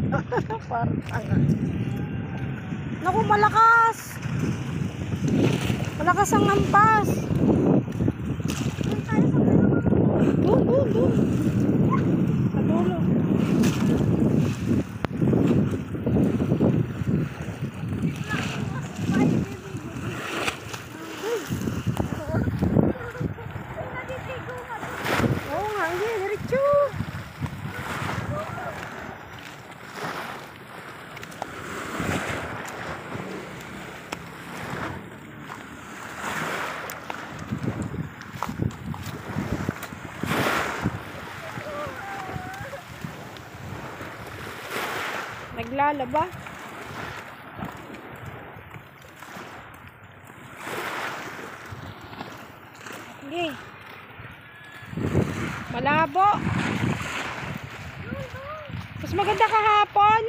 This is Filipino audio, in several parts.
Parang naku, malakas. Malakas ang hampas. Doon. Padulo. Oo nga, hindi. Diretso. Naglalaba. Sige. Malabo. Mas maganda kahapon.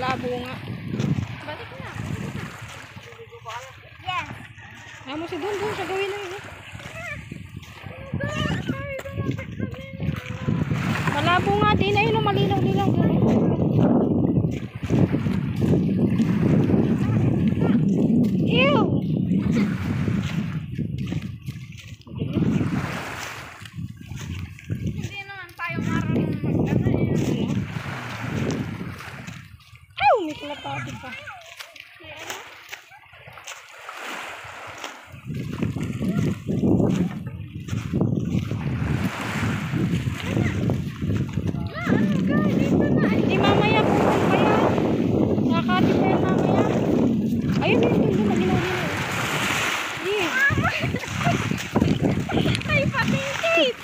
Labo nga. Balik na. Yes. Namo si Dun siya gawin lang eh. Malabo nga din ayun, malinaw-linaw. Ew. Hindi naman tayo marunong mag-ano eh. May kalapati pa. Hindi mamaya pupunta pa yan. Nakakati pa yan mamaya. Ayun yun, malinaw-linaw. Hindi. Ay, patingkit!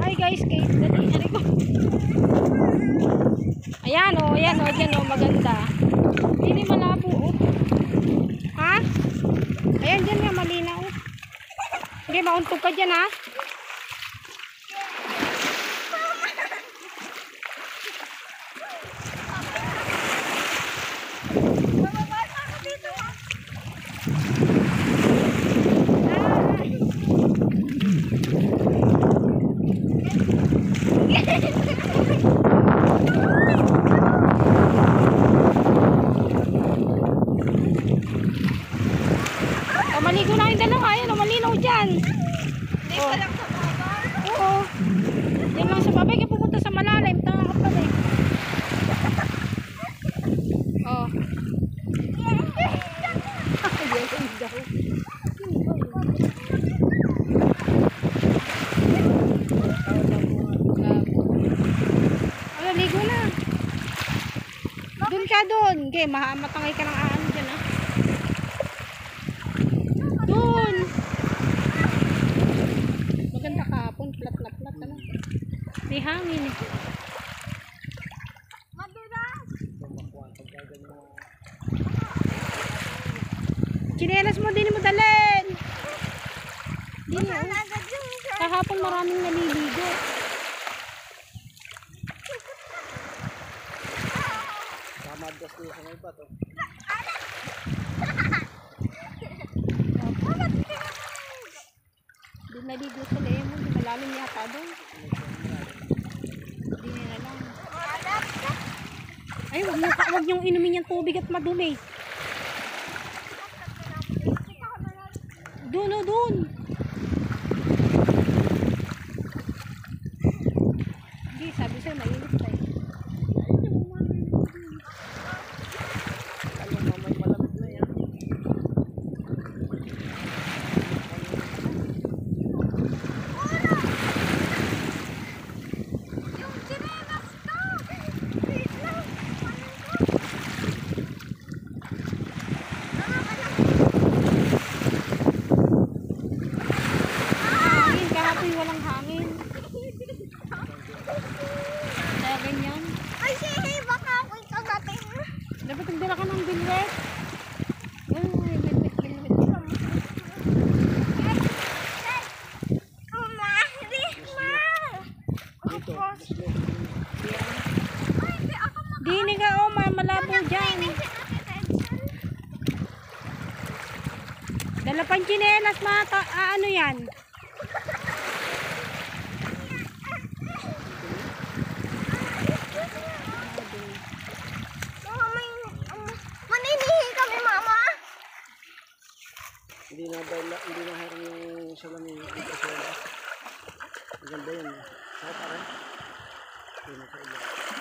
Hi guys, Kate. Dali, hari ko. Ayan o, dyan o, maganda. Hindi malabo o. Ha? Ayan, dyan nga, malinaw. Hindi, mauntog ka dyan ha. Bababasa ako dito ha. Maligo na yung dalawa. Ayan o, malinaw dyan. Hindi pa lang sa baba. Oo. Yan lang sa babay. Kaya pupunta sa malalim. Tanga ka pala eh. Oo. Ano, ligo na. Doon ka doon. Okay, matangay ka ng ano dyan ah. Doon. Maganda kahapon. Plat na plat. Ano? May hangin eh. Madulas. Chinelas mo, din mo dalhin. Din Saan mo. agad yung isa? Kahapon maraming naliligo. Mamadgas ko yung hangay pa to. Doon naligo sa lemon. Malalim yata doon. Hindi na lang. Ay, wag niyong inumin yung tubig at madumi. Doon o, doon. Hindi, sabi sa'yo, mainit pa eh. Ano mamay malamig na yan. Yung sinelas ko! Wait lang. Dala pang tsinelas, ano yan? Mama, maninihi kami, Mama. Hindi na harang yung salamin dito sa labas. Maganda yun. Saka parang. Hindi na sa iba.